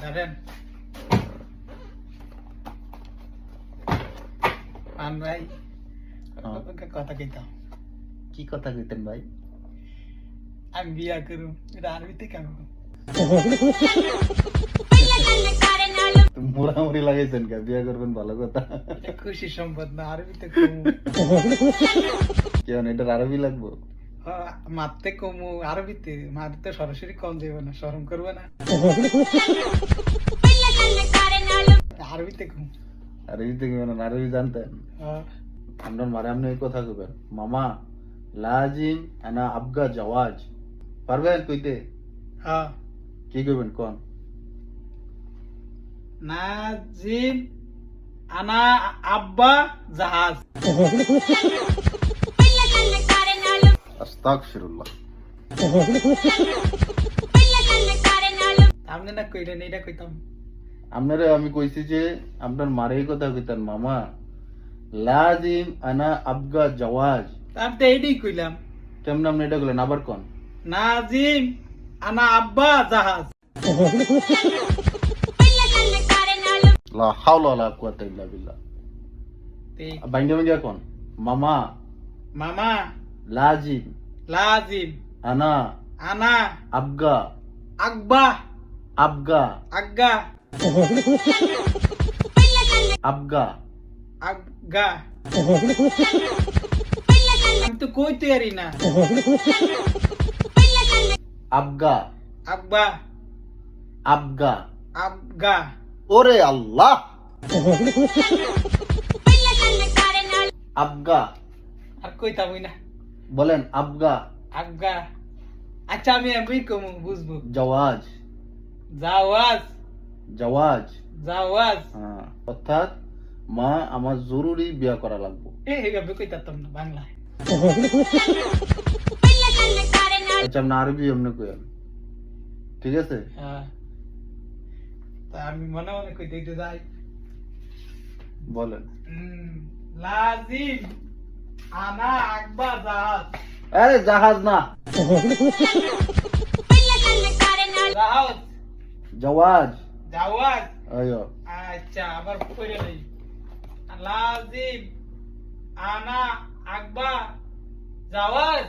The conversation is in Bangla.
ধরেন পান ভাই কথা কইতাম। কি কথা কইতেন ভাই? আমি বিয়া করুম, এটা আরবিতে কেন? মোড়ামুড়ি লাগাইছেন কে? বিয়া করবেন ভালো কথা। এটা খুশি সম্পদ না, আরবিতে কমু। কেন এটার আরবি লাগবো? মারতে কমু আরবিতে, মারতে সরাসরি কম দেবে না, শরম করবে না। আরবিতে কমু। আরবিতে কি মানে আরবি জানতেন? হ্যাঁ। আপনার মারে আপনি এই কথা কইবেন, মামা লাজিম আনা আবগা জাওয়াজ। পারবেন কইতে? হ্যাঁ। কি কইবেন কোন? নাজিম আনা আব্বা জাহাজ। আস্তাগফিরুল্লাহ। আপনি না কইলেন, এটা কইতাম। আপনারে আমি কইছি যে আপনার মারে এই কথা কইতেন, মামা লাজিম আনা আবগা জাওয়াজ। আমি তো এইটাই কইলাম। কেমন আপনি এটা কইলেন? আবার কোন? নাজিম আনা আব্বা জাহাজ। লা হাওলা ওয়ালা কুওয়াতা ইল্লা বিল্লাহ। বাইন্দা বাইন্দা কোন? মামা মামা লাজিম লাজিম আনা আনা আবগা আব্বা আবগা আজ্ঞা আবগা আজ্ঞা। আমি তো কইতে পারি না। আবগা আব্বা আবগা আজ্ঞা। ওরে আল্লাহ। আবগা আর কইতামই না। বলেন আবগা আজ্ঞা। আচ্ছা আমি এমনি কমু, বুঝবো। জাওয়াজ জাওয়াজ জাওয়াজ। জাওয়াজ। হ্যাঁ, অর্থাৎ মা আমার জরুরি বিয়া করা লাগবো। এইভাবে কইতাম না বাংলায়। আচ্ছা আপনি আরবি এমনি কইেন, ঠিক আছে? হ্যাঁ, তা আমি মনে মনে কইতে একটু যাই। বলেন। লাজিম আনা আব্বা জাহাজ। আরে জাহাজ না, জাহাজ জাওয়াজ। জাওয়াজ। আয়ো আচ্ছা আবার কইরে নেই। লাজিম আনা আব্বা জাওয়াজ।